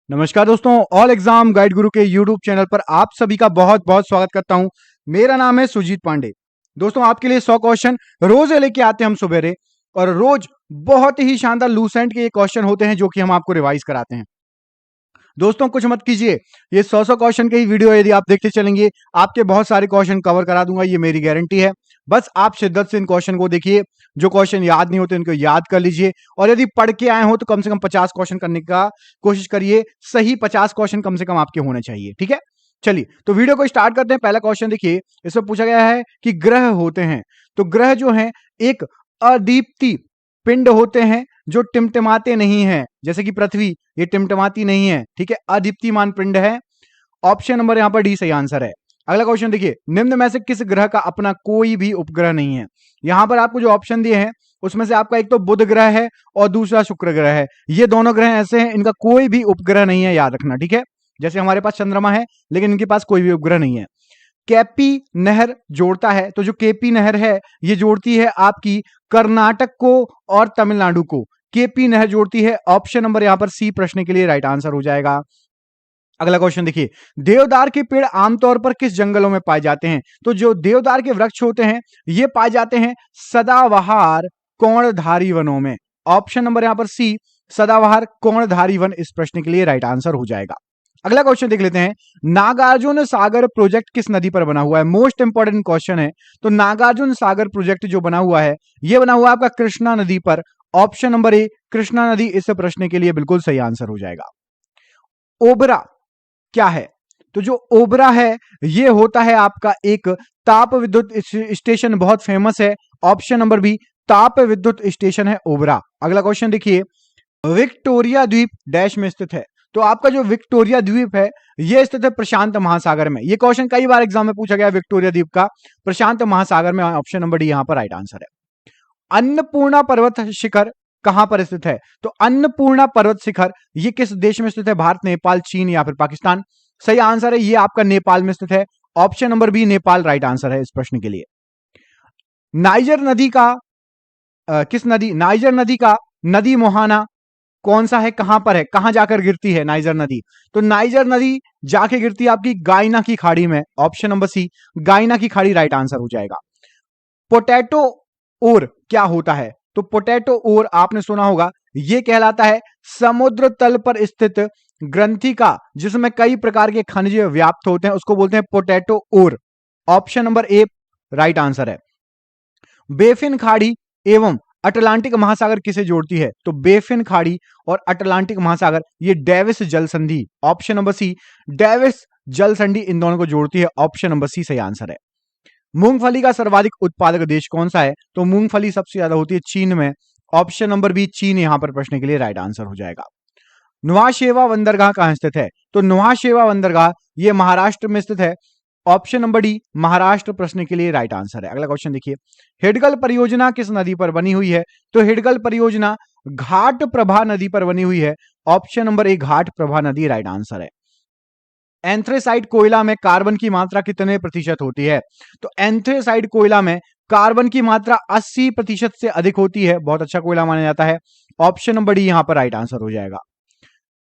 नमस्कार दोस्तों, all exam guide गुरु के यूट्यूब चैनल पर आप सभी का बहुत बहुत स्वागत करता हूं। मेरा नाम है सुजीत पांडे। दोस्तों, आपके लिए 100 क्वेश्चन रोज लेके आते हैं हम सवेरे, और रोज बहुत ही शानदार लूसेंट के ये क्वेश्चन होते हैं जो कि हम आपको रिवाइज कराते हैं। दोस्तों, कुछ मत कीजिए, ये 100 क्वेश्चन के ही वीडियो यदि आप देखते चलेंगे आपके बहुत सारे क्वेश्चन कवर करा दूंगा, ये मेरी गारंटी है। बस आप शिद्दत से इन क्वेश्चन को देखिए, जो क्वेश्चन याद नहीं होते उनको याद कर लीजिए, और यदि पढ़ के आए हो तो कम से कम 50 क्वेश्चन करने का कोशिश करिए। सही 50 क्वेश्चन कम से कम आपके होने चाहिए, ठीक है। चलिए तो वीडियो को स्टार्ट करते हैं। पहला क्वेश्चन देखिए, इसमें पूछा गया है कि ग्रह होते हैं, तो ग्रह जो है एक अदीप्ति पिंड होते हैं जो टिमटिमाते नहीं हैं, जैसे कि पृथ्वी, ये टिमटिमाती नहीं है, ठीक है, अदीप्तिमान पिंड है। ऑप्शन नंबर यहां पर डी सही आंसर है। अगला क्वेश्चन देखिए, निम्न में से किस ग्रह का अपना कोई भी उपग्रह नहीं है। यहां पर आपको जो ऑप्शन दिए हैं उसमें से आपका एक तो बुध ग्रह है और दूसरा शुक्र ग्रह है। ये दोनों ग्रह ऐसे हैं, इनका कोई भी उपग्रह नहीं है, याद रखना, ठीक है। जैसे हमारे पास चंद्रमा है लेकिन इनके पास कोई भी उपग्रह नहीं है। केपी नहर जोड़ता है, तो जो केपी नहर है ये जोड़ती है आपकी कर्नाटक को और तमिलनाडु को। केपी नहर जोड़ती है। ऑप्शन नंबर यहां पर सी प्रश्न के लिए राइट आंसर हो जाएगा। अगला क्वेश्चन देखिए, देवदार के पेड़ आमतौर पर किस जंगलों में पाए जाते हैं। तो जो देवदार के वृक्ष होते हैं ये पाए जाते हैं सदाबहार कोणधारी वनों में। ऑप्शन नंबर यहां पर सी, सदाबहार कोणधारी वन इस प्रश्न के लिए राइट आंसर हो जाएगा। अगला क्वेश्चन देख लेते हैं, नागार्जुन सागर प्रोजेक्ट किस नदी पर बना हुआ है। मोस्ट इंपॉर्टेंट क्वेश्चन है। तो नागार्जुन सागर प्रोजेक्ट जो बना हुआ है यह बना हुआ है आपका कृष्णा नदी पर। ऑप्शन नंबर ए, कृष्णा नदी इस प्रश्न के लिए बिल्कुल सही आंसर हो जाएगा। ओबरा क्या है। तो जो ओबरा है ये होता है आपका एक ताप विद्युत स्टेशन, बहुत फेमस है। ऑप्शन नंबर बी, ताप विद्युत स्टेशन है ओबरा। अगला क्वेश्चन देखिए, विक्टोरिया द्वीप डैश में स्थित है। तो आपका जो विक्टोरिया द्वीप है यह स्थित है प्रशांत महासागर में। यह क्वेश्चन कई बार एग्जाम में पूछा गया, विक्टोरिया द्वीप का प्रशांत महासागर में। ऑप्शन नंबर डी यहां पर राइट आंसर है। अन्नपूर्णा पर्वत शिखर कहां पर स्थित है। तो अन्नपूर्णा पर्वत शिखर ये किस देश में स्थित है। भारत, नेपाल, चीन या फिर पाकिस्तान। सही आंसर है, ये आपका नेपाल में स्थित है। Option number B, Nepal right answer है इस प्रश्न के लिए। नाइजर नदी का किस नदी, नाइजर नदी का नदी मोहाना कौन सा है, कहां पर है, कहां जाकर गिरती है नाइजर नदी। तो नाइजर नदी जाके गिरती है आपकी गायना की खाड़ी में। ऑप्शन नंबर सी, गायना की खाड़ी राइट आंसर हो जाएगा। पोटैटो ओर क्या होता है। तो पोटैटो ओर आपने सुना होगा, यह कहलाता है समुद्र तल पर स्थित ग्रंथि का जिसमें कई प्रकार के खनिज व्याप्त होते हैं, उसको बोलते हैं potato ore. Option number A right answer है। बेफिन खाड़ी एवं अटलांटिक महासागर किसे जोड़ती है। तो बेफिन खाड़ी और अटलांटिक महासागर ये डेविस जल संधि, ऑप्शन नंबर सी, डेविस जल संधि इन दोनों को जोड़ती है। ऑप्शन नंबर सी सही आंसर है। मूंगफली का सर्वाधिक उत्पादक देश कौन सा है। तो मूंगफली सबसे ज्यादा होती है चीन में। ऑप्शन नंबर बी, चीन यहां पर प्रश्न के लिए राइट आंसर हो जाएगा। नुआशेवा बंदरगाह कहां स्थित है। तो नुआशेवा बंदरगाह ये महाराष्ट्र में स्थित है। ऑप्शन नंबर डी, महाराष्ट्र प्रश्न के लिए राइट आंसर है। अगला क्वेश्चन देखिए, हिडगल परियोजना किस नदी पर बनी हुई है। तो हिडगल परियोजना घाट प्रभा नदी पर बनी हुई है। ऑप्शन नंबर ए, घाट प्रभा नदी राइट आंसर है। एंथ्रेसाइट कोयला में कार्बन की मात्रा कितने प्रतिशत होती है। तो एंथ्रेसाइट कोयला में कार्बन की मात्रा 80% से अधिक होती है, बहुत अच्छा कोयला माना जाता है। ऑप्शन नंबर डी यहां पर राइट आंसर हो जाएगा।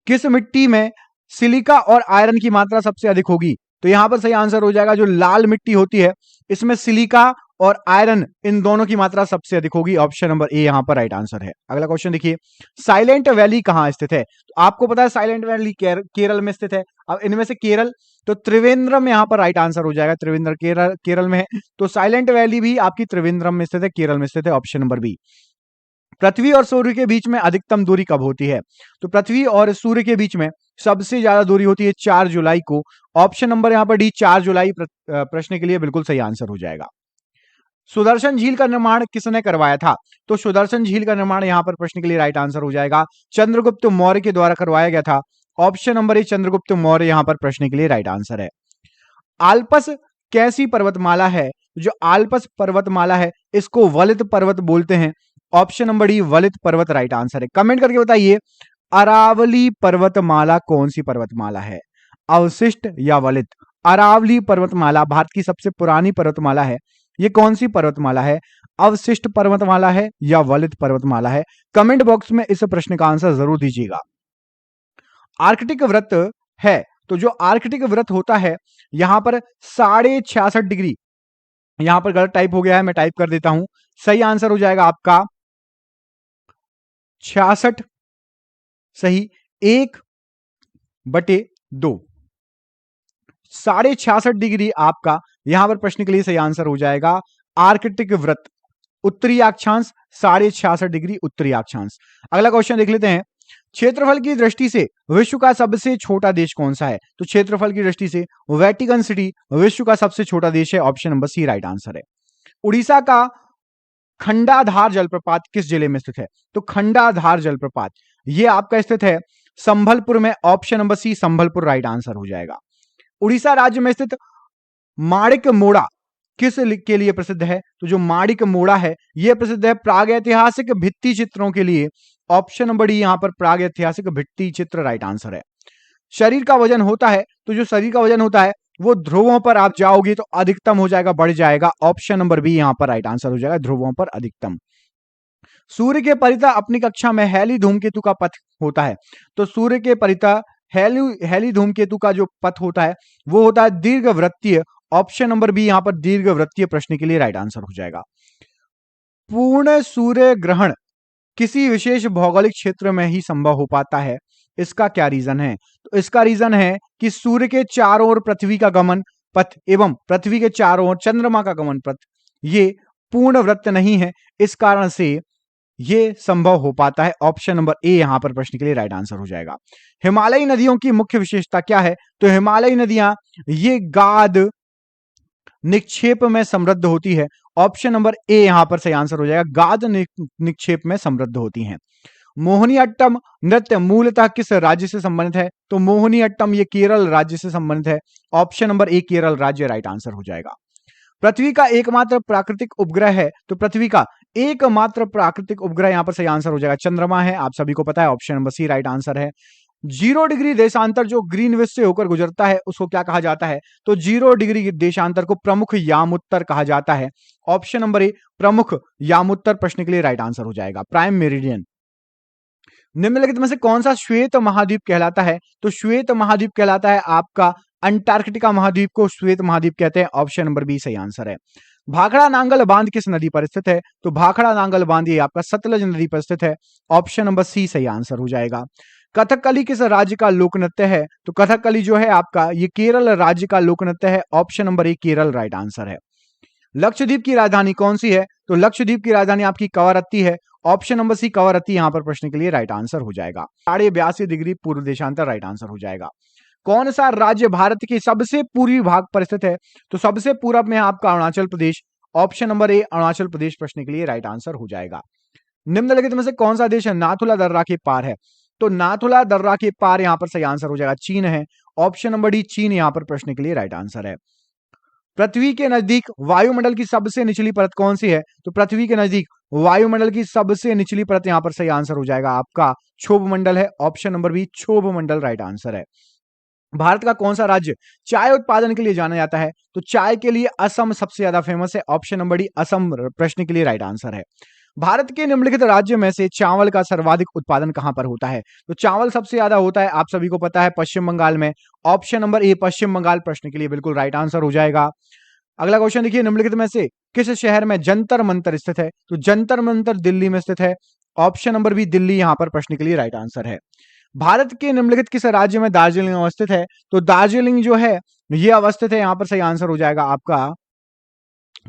किस मिट्टी में सिलिका और आयरन की मात्रा सबसे अधिक होगी। तो यहां पर सही आंसर हो जाएगा, जो लाल मिट्टी होती है इसमें सिलिका और आयरन इन दोनों की मात्रा सबसे अधिक होगी। ऑप्शन नंबर ए यहां पर राइट आंसर है। अगला क्वेश्चन देखिए, साइलेंट वैली कहां स्थित है। तो आपको पता है साइलेंट वैली केरल में स्थित है। अब इनमें से केरल, तो त्रिवेंद्रम यहां पर राइट आंसर हो जाएगा। त्रिवेंद्र केरल में है, तो साइलेंट वैली भी आपकी त्रिवेंद्रम में स्थित है, केरल में स्थित है। Option number B. पृथ्वी और सूर्य के बीच में अधिकतम दूरी कब होती है। तो पृथ्वी और सूर्य के बीच में सबसे ज्यादा दूरी होती है 4 जुलाई को। ऑप्शन नंबर यहां पर डी, 4 जुलाई प्रश्न के लिए बिल्कुल सही आंसर हो जाएगा। सुदर्शन झील का निर्माण किसने करवाया था। तो सुदर्शन झील का निर्माण यहां पर प्रश्न के लिए राइट आंसर हो जाएगा, चंद्रगुप्त मौर्य के द्वारा करवाया गया था। ऑप्शन नंबर ए, चंद्रगुप्त मौर्य यहां पर प्रश्न के लिए राइट आंसर है। आल्पस कैसी पर्वतमाला है। जो आल्पस पर्वतमाला है इसको वलित पर्वत बोलते हैं। ऑप्शन नंबर डी, वलित पर्वत राइट आंसर है। कमेंट करके बताइए, अरावली पर्वतमाला कौन सी पर्वतमाला है, अवशिष्ट या वलित। अरावली पर्वतमाला भारत की सबसे पुरानी पर्वतमाला है। ये कौन सी पर्वतमाला है, अवशिष्ट पर्वतमाला है या वलित पर्वतमाला है। कमेंट बॉक्स में इस प्रश्न का आंसर जरूर दीजिएगा। आर्कटिक वृत्त है, तो जो आर्कटिक वृत्त होता है यहां पर 66.5 डिग्री, यहां पर गलत टाइप हो गया है, मैं टाइप कर देता हूं। सही आंसर हो जाएगा आपका 66, सही 1/2, 66.5 डिग्री आपका यहां पर प्रश्न के लिए सही आंसर हो जाएगा। आर्कटिक वृत्त, उत्तरी अक्षांश 66.5 डिग्री उत्तरी अक्षांश। अगला क्वेश्चन देख लेते हैं। क्षेत्रफल की दृष्टि से विश्व का सबसे छोटा देश कौन सा है? तो क्षेत्रफल की दृष्टि से वेटिकन सिटी विश्व का सबसे छोटा देश है, option number C right answer है। उड़ीसा का खंडाधार जलप्रपात किस जिले में स्थित है? तो खंडाधार जलप्रपात यह आपका स्थित है संभलपुर में, option number C Sambalpur right answer हो जाएगा। उड़ीसा राज्य में स्थित माणिक मोड़ा किस के लिए प्रसिद्ध है? तो जो माणिक मोड़ा है यह प्रसिद्ध है प्रागैतिहासिक भित्ति चित्रों के लिए, ऑप्शन नंबर डी यहां पर प्रागैतिहासिक भित्ति चित्र राइट आंसर है। शरीर का वजन होता है, तो जो शरीर का वजन होता है वो ध्रुवों पर आप जाओगे तो अधिकतम हो जाएगा, बढ़ जाएगा, ऑप्शन नंबर बी यहां पर राइट आंसर हो जाएगा, ध्रुवों पर अधिकतम। सूर्य के परितः अपनी कक्षा में हैली धूमकेतु का पथ होता है, तो सूर्य के परितः हैली धूमकेतु का जो पथ होता है वो होता है दीर्घवृत्तीय, ऑप्शन नंबर बी यहां पर दीर्घवृत्तीय प्रश्न के लिए राइट आंसर हो जाएगा। पूर्ण सूर्य ग्रहण किसी विशेष भौगोलिक क्षेत्र में ही संभव हो पाता है, इसका क्या रीजन है? तो इसका रीजन है कि सूर्य के चारों ओर पृथ्वी का गमन पथ एवं पृथ्वी के चारों ओर चंद्रमा का गमन पथ ये पूर्ण वृत्त नहीं है, इस कारण से ये संभव हो पाता है, ऑप्शन नंबर ए यहां पर प्रश्न के लिए राइट आंसर हो जाएगा। हिमालयी नदियों की मुख्य विशेषता क्या है? तो हिमालयी नदियां ये गाद निक्षेप में समृद्ध होती है, ऑप्शन नंबर ए यहां पर सही आंसर हो जाएगा, गाद निक्षेप में समृद्ध होती हैं। मोहिनीअट्टम नृत्य मूलतः किस राज्य से संबंधित है? तो मोहिनीअट्टम ये केरल राज्य से संबंधित है, ऑप्शन नंबर ए केरल राज्य राइट आंसर हो जाएगा। पृथ्वी का एकमात्र प्राकृतिक उपग्रह है, तो पृथ्वी का एकमात्र प्राकृतिक उपग्रह यहां पर सही आंसर हो जाएगा चंद्रमा है, आप सभी को पता है, option number C right answer है। 0 डिग्री देशांतर जो ग्रीनविच से होकर गुजरता है उसको क्या कहा जाता है? तो 0 डिग्री देशांतर को प्रमुख यामुत्तर कहा जाता है, ऑप्शन नंबर ए प्रमुख यामुत्तर प्रश्न के लिए राइट आंसर हो जाएगा। प्राइम मेरिडियन निम्नलिखित में से कौन सा श्वेत महाद्वीप कहलाता है? तो श्वेत महाद्वीप कहलाता है आपका अंटार्कटिका महाद्वीप को श्वेत महाद्वीप कहते हैं, ऑप्शन नंबर बी सही आंसर है। भाखड़ा नांगल बांध किस नदी पर स्थित है? तो भाखड़ा नांगल बांध ये आपका सतलज नदी पर स्थित है, ऑप्शन नंबर सी सही आंसर हो जाएगा। कथकली किस राज्य का लोक नृत्य है? तो कथकली जो है आपका ये केरल राज्य का लोक नृत्य है, ऑप्शन नंबर ए केरल राइट आंसर है। लक्षद्वीप की राजधानी कौन सी है? तो लक्षद्वीप की राजधानी आपकी कवरत्ती है, ऑप्शन नंबर सी कवरत्ती यहां पर प्रश्न के लिए राइट आंसर हो जाएगा। 82.5 डिग्री पूर्व देशांतर राइट आंसर हो जाएगा। कौन सा राज्य भारत के सबसे पूर्वी भाग पर स्थित है? तो सबसे पूरब में आपका अरुणाचल प्रदेश, ऑप्शन नंबर ए अरुणाचल प्रदेश प्रश्न के लिए राइट आंसर हो जाएगा। निम्नलिखित में से कौन सा देश नाथुला दर्रा के पार है? तो नाथुला दर्रा के पार यहां पर सही आंसर हो जाएगा चीन है, ऑप्शन नंबर डी चीन यहां पर प्रश्न के लिए राइट आंसर है। पृथ्वी के नजदीक वायुमंडल की सबसे निचली परत कौन सी है? तो पृथ्वी के नजदीक वायुमंडल की सबसे निचली परत यहां पर सही आंसर हो जाएगा आपका क्षोभ मंडल है, ऑप्शन नंबर बी क्षोभ मंडल राइट आंसर है। भारत का कौन सा राज्य चाय उत्पादन के लिए जाना जाता है? तो चाय के लिए असम सबसे ज्यादा फेमस है, ऑप्शन नंबर डी असम प्रश्न के लिए राइट आंसर है। भारत के निम्नलिखित राज्य में से चावल का सर्वाधिक उत्पादन कहां पर होता है? तो चावल सबसे ज्यादा होता है आप सभी को पता है पश्चिम बंगाल में, ऑप्शन नंबर ए पश्चिम बंगाल प्रश्न के लिए बिल्कुल राइट आंसर हो जाएगा। अगला क्वेश्चन देखिए, निम्नलिखित में से किस शहर में जंतर मंतर स्थित है? तो जंतर मंतर दिल्ली में स्थित है, ऑप्शन नंबर बी दिल्ली यहां पर प्रश्न के लिए राइट आंसर है। भारत के निम्नलिखित किस राज्य में दार्जिलिंग अवस्थित है? तो दार्जिलिंग जो है ये अवस्थित है, यहां पर सही आंसर हो जाएगा आपका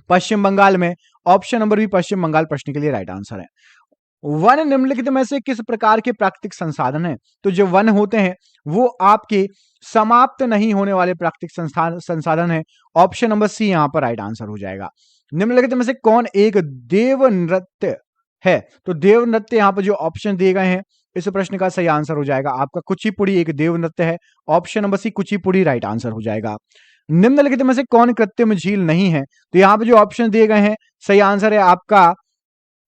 पश्चिम बंगाल में, ऑप्शन नंबर बी पश्चिम बंगाल प्रश्न के लिए राइट आंसर है। वन निम्नलिखित में से किस प्रकार के प्राकृतिक संसाधन है? तो जो वन होते हैं वो आपके समाप्त नहीं होने वाले प्राकृतिक संसाधन है, ऑप्शन नंबर सी यहां पर राइट आंसर हो जाएगा। निम्नलिखित में से कौन एक देव नृत्य है? तो देव नृत्य यहां पर जो ऑप्शन दिए गए हैं इस प्रश्न का सही आंसर हो जाएगा आपका कुचिपुड़ी एक देव नृत्य है, option number C Kuchipudi right answer हो जाएगा। निम्नलिखित में से कौन कृत्रिम झील नहीं है? तो यहां पर जो ऑप्शन दिए गए हैं सही आंसर है आपका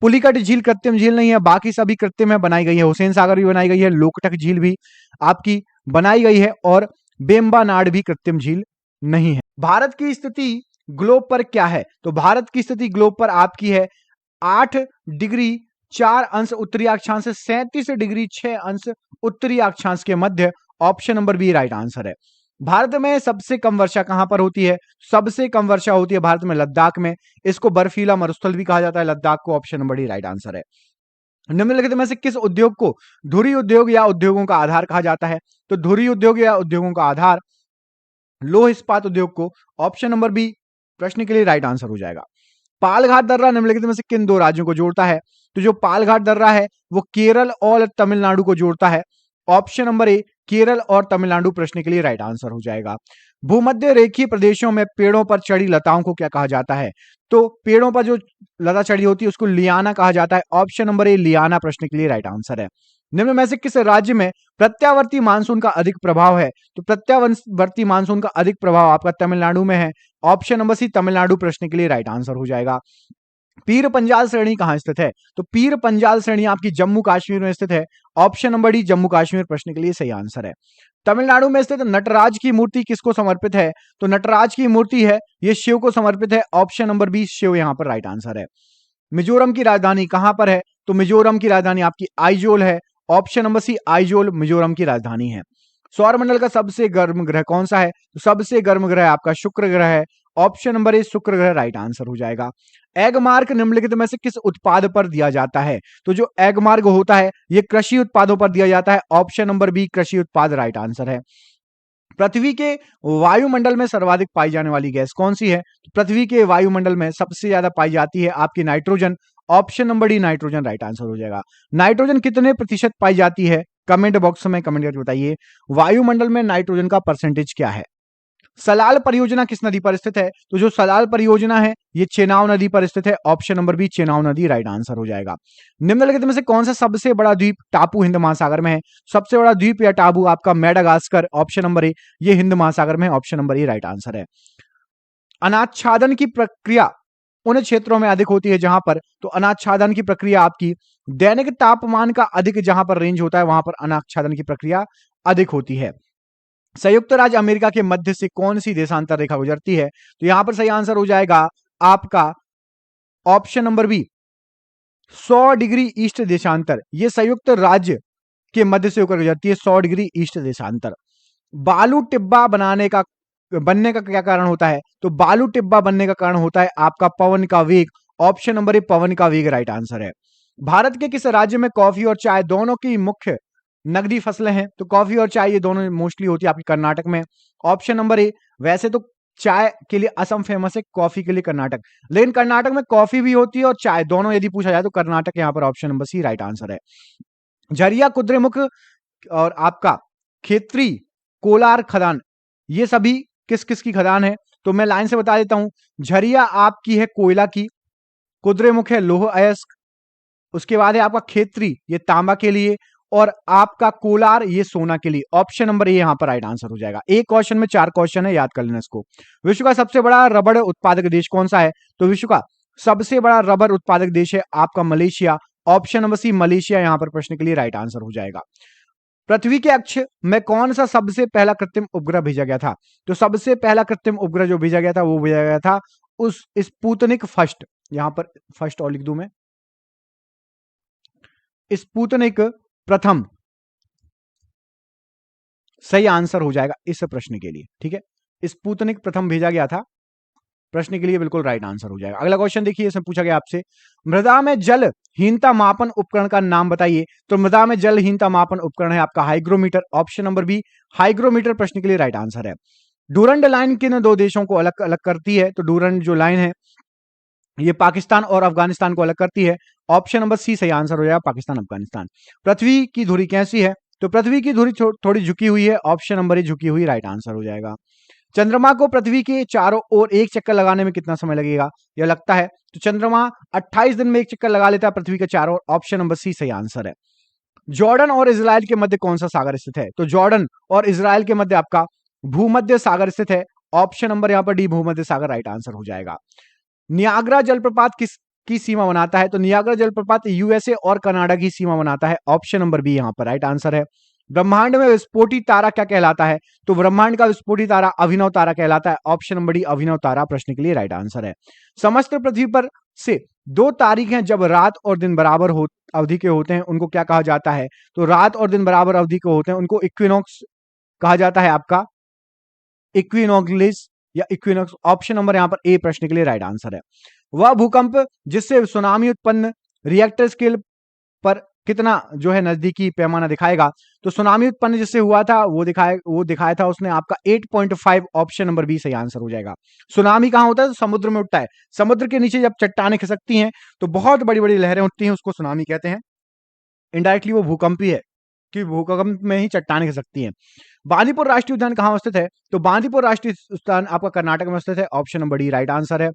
पुलिकट झील कृत्रिम झील नहीं है, बाकी सभी कृत्रिम है बनाई गई है, हुसैन सागर भी बनाई गई है, लोकटक झील भी आपकी बनाई गई है और बेम्बानाड भी कृत्रिम झील नहीं है। भारत की स्थिति ग्लोब पर क्या है? तो भारत की स्थिति ग्लोब पर आपकी है 8 डिग्री 4 अंश उत्तरी अक्षांश से 37 डिग्री 6 अंश उत्तरी अक्षांश के मध्य, option number B right answer है। भारत में सबसे कम वर्षा कहां पर होती है? सबसे कम वर्षा होती है भारत में लद्दाख में। इसको बर्फीला मरुस्थल भी कहा जाता है लद्दाख को। Option number D right answer है। निम्नलिखित में से किस उद्योग को धुरी उद्योग या उद्योगों का आधार कहा जाता है? तो धुरी उद्योग या उद्योगों का आधार लोह इस्पात उद्योग को। ऑप्शन नंबर बी प्रश्न के लिए राइट आंसर हो जाएगा। पालघाट दर्रा निम्नलिखित में से किन दो राज्यों को जोड़ता है? तो जो पालघाट दर्रा है वो केरल और तमिलनाडु को जोड़ता है। ऑप्शन नंबर ए केरल और तमिलनाडु प्रश्न के लिए राइट आंसर हो जाएगा। भूमध्य रेखीय प्रदेशों में पेड़ों पर चढ़ी लताओं को क्या कहा जाता है? तो पेड़ों पर जो लता चढ़ी होती है उसको लियाना कहा जाता है। ऑप्शन नंबर ए लियाना प्रश्न के लिए राइट आंसर है। निम्न में से किस राज्य में प्रत्यावर्ती मानसून का अधिक प्रभाव है? तो प्रत्यावर्ती मानसून का अधिक प्रभाव आपका तमिलनाडु में है। ऑप्शन नंबर सी तमिलनाडु प्रश्न के लिए राइट आंसर हो जाएगा। पीर पंजाल श्रेणी कहां स्थित है? तो पीर पंजाल श्रेणी आपकी जम्मू कश्मीर में स्थित है। Option number D Jammu Kashmir प्रश्न के लिए सही आंसर है। तमिलनाडु में स्थित नटराज की मूर्ति किसको समर्पित है? तो नटराज की मूर्ति है ये शिव को समर्पित है। ऑप्शन नंबर बी शिव यहां पर राइट आंसर है। मिजोरम की राजधानी कहां पर है? तो मिजोरम की राजधानी आपकी आइजोल है। Option number C Aizawl Mizoram की राजधानी है। सौरमंडल का सबसे गर्म ग्रह कौन सा है? तो सबसे गर्म ग्रह आपका शुक्र ग्रह है। ऑप्शन नंबर ए शुक्र ग्रह राइट आंसर हो जाएगा। एग मार्क निम्नलिखित में से किस उत्पाद पर दिया जाता है? तो जो एग मार्क होता है यह कृषि उत्पादों पर दिया जाता है। ऑप्शन नंबर बी कृषि उत्पाद राइट आंसर है। पृथ्वी के वायुमंडल में सर्वाधिक पाई जाने वाली गैस कौन सी है? तो पृथ्वी के वायुमंडल में सबसे ज्यादा पाई जाती है आपकी nitrogen. Option number D nitrogen right answer हो जाएगा। नाइट्रोजन कितने प्रतिशत पाई जाती है? कमेंट बॉक्स में कमेंट करके बताइए वायुमंडल में नाइट्रोजन का परसेंटेज क्या है। सलाल परियोजना किस नदी पर स्थित है? तो जो सलाल परियोजना है ये चेनाब नदी पर स्थित है। ऑप्शन नंबर बी चेनाब नदी राइट आंसर हो जाएगा। निम्नलिखित में से कौन सा सबसे बड़ा द्वीप टापू हिंद महासागर में है? सबसे बड़ा द्वीप या टापू आपका मेडागास्कर। ऑप्शन नंबर ए ये हिंद महासागर में। Option number A right answer है। अनाच्छादन की प्रक्रिया उन क्षेत्रों में अधिक होती है जहां पर, तो अनाच्छादन की प्रक्रिया आपकी दैनिक तापमान का अधिक जहां पर रेंज होता है वहां पर अनाच्छादन की प्रक्रिया अधिक होती है। संयुक्त राज्य अमेरिका के मध्य से कौन सी देशांतर रेखा गुजरती है? तो यहां पर सही आंसर हो जाएगा आपका option number B 100 degree east देशांतर। यह संयुक्त राज्य के मध्य से होकर गुजरती है 100 डिग्री ईस्ट देशांतर। बालू टिब्बा बनने का क्या कारण होता है? तो बालू टिब्बा बनने का कारण होता है आपका पवन का वेग। ऑप्शन नंबर ए पवन का वेग राइट आंसर है। भारत के किस राज्य में कॉफी और चाय दोनों की मुख्य नगदी फसलें हैं? तो कॉफी और चाय ये दोनों मोस्टली होती है आपकी कर्नाटक में। ऑप्शन नंबर ए वैसे तो चाय के लिए असम फेमस है, कॉफी के लिए कर्नाटक, लेकिन कर्नाटक में कॉफी भी होती है और चाय दोनों यदि पूछा जाए तो कर्नाटक यहां पर option number C right answer है। झरिया कुद्रेमुख और आपका खेत्री कोलार खदान ये सभी किस किस की खदान है? तो मैं लाइन से बता देता हूं। झरिया आपकी है कोयला की, कुद्रेमुख है लोह अयस्क, उसके बाद है आपका खेत्री ये तांबा के लिए, और आपका कोलार ये सोना के लिए। ऑप्शन नंबर ए यहां पर राइट आंसर हो जाएगा। एक क्वेश्चन में 4 क्वेश्चन है, याद कर लेना इसको। विश्व का सबसे बड़ा रबड़ उत्पादक देश कौन सा है? तो विश्व का सबसे बड़ा रबर उत्पादक देश है आपका Malaysia. Option number C Malaysia यहां पर प्रश्न के लिए राइट आंसर हो जाएगा। पृथ्वी के अक्ष में कौन सा सबसे पहला कृत्रिम उपग्रह भेजा गया था? तो सबसे पहला कृत्रिम उपग्रह जो भेजा गया था वो भेजा गया था उस स्पुतनिक फर्स्ट। यहां पर फर्स्ट और लिख दूं मैं, स्पुतनिक प्रथम सही आंसर हो जाएगा इस प्रश्न के लिए। ठीक है, स्पुतनिक प्रथम भेजा गया था प्रश्न के लिए, बिल्कुल राइट आंसर हो जाएगा। अगला क्वेश्चन देखिए, इसमें पूछा गया आपसे मृदा में जलहीनता मापन उपकरण का नाम बताइए। तो मृदा में जलहीनता मापन उपकरण है आपका hygrometer. Option number B hygrometer प्रश्न के लिए राइट आंसर है। डूरंड लाइन किन दो देशों को अलग अलग करती है? तो डूरंड जो लाइन है ये पाकिस्तान और अफगानिस्तान को अलग करती है। ऑप्शन नंबर सी सही आंसर हो जाएगा, पाकिस्तान अफगानिस्तान। पृथ्वी की धुरी कैसी है? तो पृथ्वी की धुरी थोड़ी झुकी हुई है। ऑप्शन नंबर ए झुकी हुई राइट आंसर हो जाएगा। चंद्रमा को पृथ्वी के चारों ओर एक चक्कर लगाने में कितना समय लगेगा यह लगता है? तो चंद्रमा 28 दिन में एक चक्कर लगा लेता है पृथ्वी के चारों ओर। ऑप्शन नंबर सी सही आंसर है। जॉर्डन और इजराइल के मध्य कौन सा सागर स्थित है? तो जॉर्डन और इजराइल के मध्य आपका भूमध्य सागर स्थित है। ऑप्शन नंबर यहां पर डी भूमध्य सागर राइट आंसर हो जाएगा। नियाग्रा जलप्रपात किसकी सीमा बनाता है? तो नियाग्रा जलप्रपात यूएसए और कनाडा की सीमा बनाता है। ऑप्शन नंबर बी यहां पर राइट आंसर है। ब्रह्मांड में विस्फोटी तारा क्या कहलाता है? तो ब्रह्मांड का विस्फोटी तारा अभिनव तारा कहलाता है। ऑप्शन नंबर डी अभिनव तारा प्रश्न के लिए राइट आंसर है। समस्त पृथ्वी पर से 2 तारीखें जब रात और दिन बराबर अवधि के होते हैं उनको क्या कहा जाता है? तो रात और दिन बराबर अवधि के होते हैं उनको इक्विनॉक्स कहा जाता है आपका इक्विनोक्लिस या इक्विनोक्स। ऑप्शन नंबर यहां पर ए प्रश्न के लिए राइट आंसर है। वह भूकंप जिससे सुनामी उत्पन्न रिएक्टर स्केल पर कितना जो है नजदीकी पैमाना दिखाएगा, तो सुनामी उत्पन्न जिससे हुआ था वो दिखाया था उसने आपका 8.5। ऑप्शन नंबर बी सही आंसर हो जाएगा। सुनामी कहां होता है? तो समुद्र में उठता है। समुद्र के नीचे जब चट्टानें खिसकती हैं तो बहुत बड़ी बड़ी लहरें उठती हैं, उसको सुनामी कहते हैं। इनडायरेक्टली वो भूकंप ही है कि भूकंप में ही चट्टानें खिसकती हैं। बांदीपुर राष्ट्रीय उद्यान कहां स्थित है? तो बांदीपुर राष्ट्रीय उद्यान आपका कर्नाटक में स्थित है। Option number D right answer है।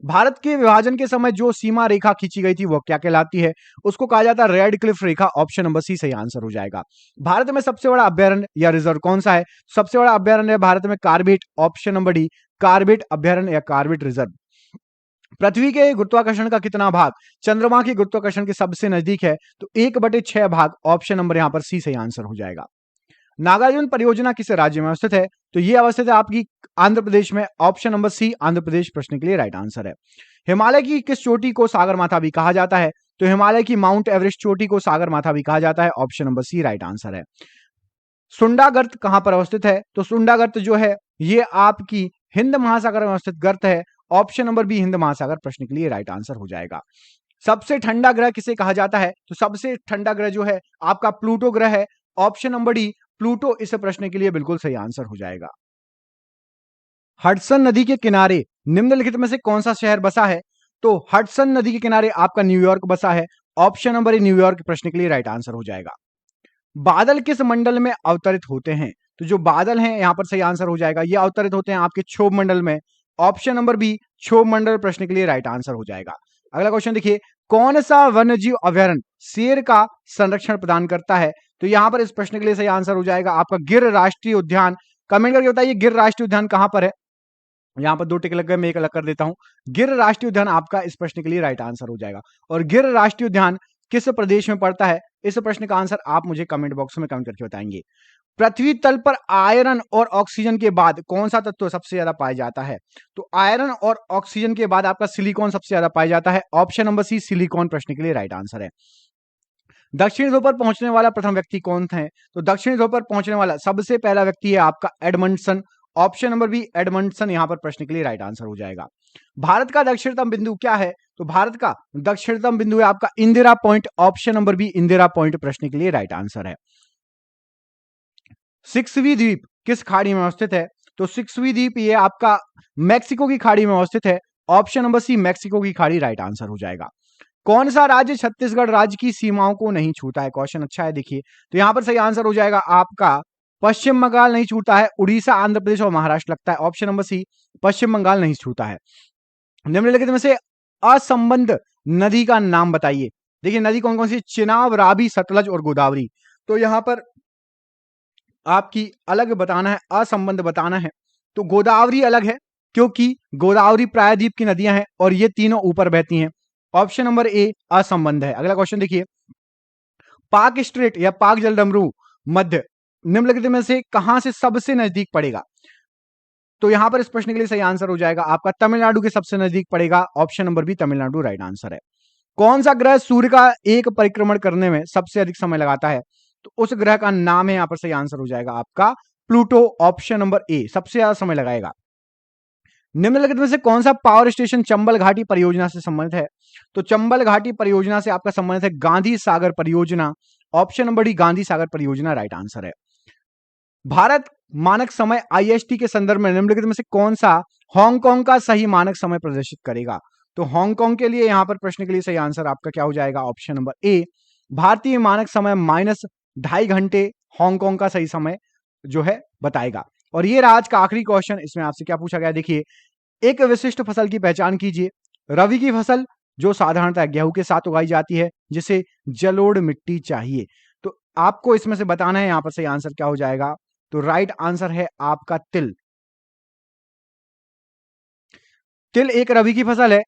भारत के विभाजन के समय जो सीमा रेखा खींची गई थी वो क्या कहलाती है? उसको कहा जाता है रेड क्लिफ रेखा। ऑप्शन नंबर सी सही आंसर हो जाएगा। भारत में सबसे बड़ा अभ्यारण्य या रिजर्व कौन सा है? सबसे बड़ा अभ्यारण्य है भारत में Corbett. Option number D Corbett अभ्यारण्य या कार्बेट रिजर्व। पृथ्वी के गुरुत्वाकर्षण का कितना भाग चंद्रमा के गुरुत्वाकर्षण के सबसे नजदीक है? तो 1/6 भाग। ऑप्शन नंबर यहां पर सी सही आंसर हो जाएगा। नागार्जुन परियोजना किस राज्य में अवस्थित है? तो यह अवस्थित है आपकी आंध्र प्रदेश में। ऑप्शन नंबर सी आंध्र प्रदेश प्रश्न के लिए राइट आंसर है। हिमालय की किस चोटी को सागरमाथा भी कहा जाता है? तो हिमालय की माउंट एवरेस्ट चोटी को सागरमाथा भी कहा जाता है। Option number C right answer है। सुंडा गर्त कहां पर अवस्थित है? तो सुंडा गर्त जो है ये आपकी हिंद महासागर में अवस्थित गर्त है। ऑप्शन नंबर बी हिंद महासागर प्रश्न के लिए राइट आंसर हो जाएगा। सबसे ठंडा ग्रह किसे कहा जाता है? तो सबसे ठंडा ग्रह जो है आपका प्लूटो ग्रह है। ऑप्शन नंबर डी प्लूटो इस प्रश्न के लिए बिल्कुल सही आंसर हो जाएगा। हडसन नदी के किनारे निम्नलिखित में से कौन सा शहर बसा है? तो हडसन नदी के किनारे आपका न्यूयॉर्क बसा है। ऑप्शन नंबर ए न्यूयॉर्क प्रश्न के लिए राइट आंसर हो जाएगा। बादल किस मंडल में अवतरित होते हैं? तो जो बादल हैं यहां पर सही आंसर हो जाएगा, ये अवतरित होते हैं आपके क्षोभ मंडल में। ऑप्शन नंबर बी क्षोभ मंडल प्रश्न के लिए राइट आंसर हो जाएगा। अगला क्वेश्चन देखिए, कौन सा वन्यजीव अभ्यारण्य शेर का संरक्षण प्रदान करता है? तो यहां पर इस प्रश्न के लिए सही आंसर हो जाएगा आपका गिर राष्ट्रीय उद्यान। कमेंट करके बताइए गिर राष्ट्रीय उद्यान कहां पर है। यहां पर 2 टिक लग गए, मैं एक अलग कर देता हूं। गिर राष्ट्रीय उद्यान आपका इस प्रश्न के लिए राइट आंसर हो जाएगा। और गिर राष्ट्रीय उद्यान किस प्रदेश में पड़ता है? इस प्रश्न का आंसर आप मुझे कमेंट बॉक्स में कमेंट करके बताएंगे। पृथ्वी तल पर आयरन और ऑक्सीजन के बाद कौन सा तत्व सबसे ज्यादा पाया जाता है? तो आयरन और ऑक्सीजन के बाद आपका सिलिकॉन सबसे ज्यादा पाया जाता है। ऑप्शन नंबर सी सिलिकॉन प्रश्न के लिए राइट आंसर है। दक्षिणी ध्रुव पर पहुंचने वाला प्रथम व्यक्ति कौन थे? तो दक्षिणी ध्रुव पर पहुंचने वाला सबसे पहला व्यक्ति है आपका Edmondson. Option number B Edmondson यहां पर प्रश्न के लिए राइट आंसर हो जाएगा। भारत का दक्षिणतम बिंदु क्या है? तो भारत का दक्षिणतम बिंदु है आपका Indira point. Option number B Indira point प्रश्न के लिए राइट आंसर है। सिक्सवीं द्वीप किस खाड़ी में अवस्थित है? तो सिक्सवीं द्वीप ये आपका मैक्सिको की खाड़ी में अवस्थित है। ऑप्शन नंबर सी मैक्सिको की खाड़ी राइट आंसर हो जाएगा। कौन सा राज्य छत्तीसगढ़ राज्य की सीमाओं को नहीं छूता है? क्वेश्चन अच्छा है, देखिए तो यहां पर सही आंसर हो जाएगा आपका पश्चिम बंगाल नहीं छूता है, उड़ीसा आंध्र प्रदेश और महाराष्ट्र लगता है। ऑप्शन नंबर सी पश्चिम बंगाल नहीं छूता है। निम्नलिखित में से असंबद्ध नदी का नाम बताइए। देखिए नदी कौन कौन सी? चिनाब, रावी, सतलज और गोदावरी। तो यहां पर आपकी अलग बताना है, असंबद्ध बताना है। तो गोदावरी अलग है क्योंकि गोदावरी प्रायद्वीप की नदियां हैं और ये तीनों ऊपर बहती हैं। ऑप्शन नंबर ए असंबद्ध है। अगला क्वेश्चन देखिए, पाक स्ट्रेट या पाक जलडमरू मध्य निम्नलिखित में से कहां से सबसे नजदीक पड़ेगा? तो यहां पर इस प्रश्न के लिए सही आंसर हो जाएगा आपका तमिलनाडु के सबसे नजदीक पड़ेगा। Option number B Tamil Nadu right answer है। कौन सा ग्रह सूर्य का एक परिक्रमण करने में सबसे अधिक समय लगाता है? तो उस ग्रह का नाम है, यहां पर सही आंसर हो जाएगा आपका प्लूटो। ऑप्शन नंबर ए सबसे ज्यादा समय लगाएगा। निम्नलिखित में से कौन सा पावर स्टेशन चंबल घाटी परियोजना से संबंधित है? तो चंबल घाटी परियोजना से आपका संबंधित है गांधी सागर परियोजना। Option number D Gandhi Sagar परियोजना राइट आंसर है। भारत मानक समय आईएसटी के संदर्भ में निम्नलिखित में से कौन सा हांगकांग का सही मानक समय प्रदर्शित करेगा? तो हांगकांग के लिए यहां पर प्रश्न के लिए सही आंसर आपका क्या हो जाएगा? ऑप्शन नंबर ए भारतीय मानक समय -2.5 घंटे हांगकांग का सही समय जो है बताएगा। और ये रहा आज का आखिरी क्वेश्चन। इसमें आपसे क्या पूछा गया, देखिए एक विशिष्ट फसल की पहचान कीजिए। रबी की फसल जो साधारणतः गेहूं के साथ उगाई जाती है, जिसे जलोढ़ मिट्टी चाहिए। तो आपको इसमें से बताना है यहां पर सही आंसर क्या हो जाएगा। तो राइट आंसर है आपका तिल। तिल एक रबी की फसल है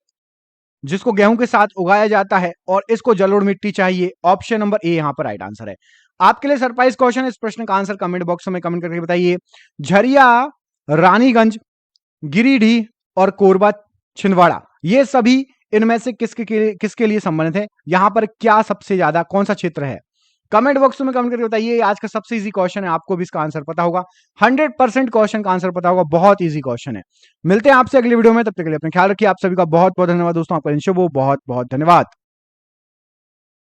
जिसको गेहूं के साथ उगाया जाता है और इसको जलोढ़ मिट्टी चाहिए। ऑप्शन नंबर ए यहां पर राइट आंसर है। आपके लिए सरप्राइज क्वेश्चन, इस प्रश्न का आंसर कमेंट बॉक्स में कमेंट करके बताइए। झरिया, रानीगंज, गिरिडीह और कोरबा, छिंदवाड़ा, ये सभी इनमें से किसके लिए संबंधित है? यहां पर क्या सबसे ज्यादा कौन सा क्षेत्र है? कमेंट बॉक्स में कमेंट करके बताइए। आज का सबसे इजी क्वेश्चन है, आपको भी इसका आंसर पता होगा। 100% क्वेश्चन का आंसर पता होगा, बहुत इजी क्वेश्चन है। मिलते हैं आपसे अगली वीडियो में, तब तक के लिए अपना ख्याल रखिए। आप सभी का बहुत बहुत धन्यवाद दोस्तों, आपका दिन शुभ हो। बहुत बहुत धन्यवाद।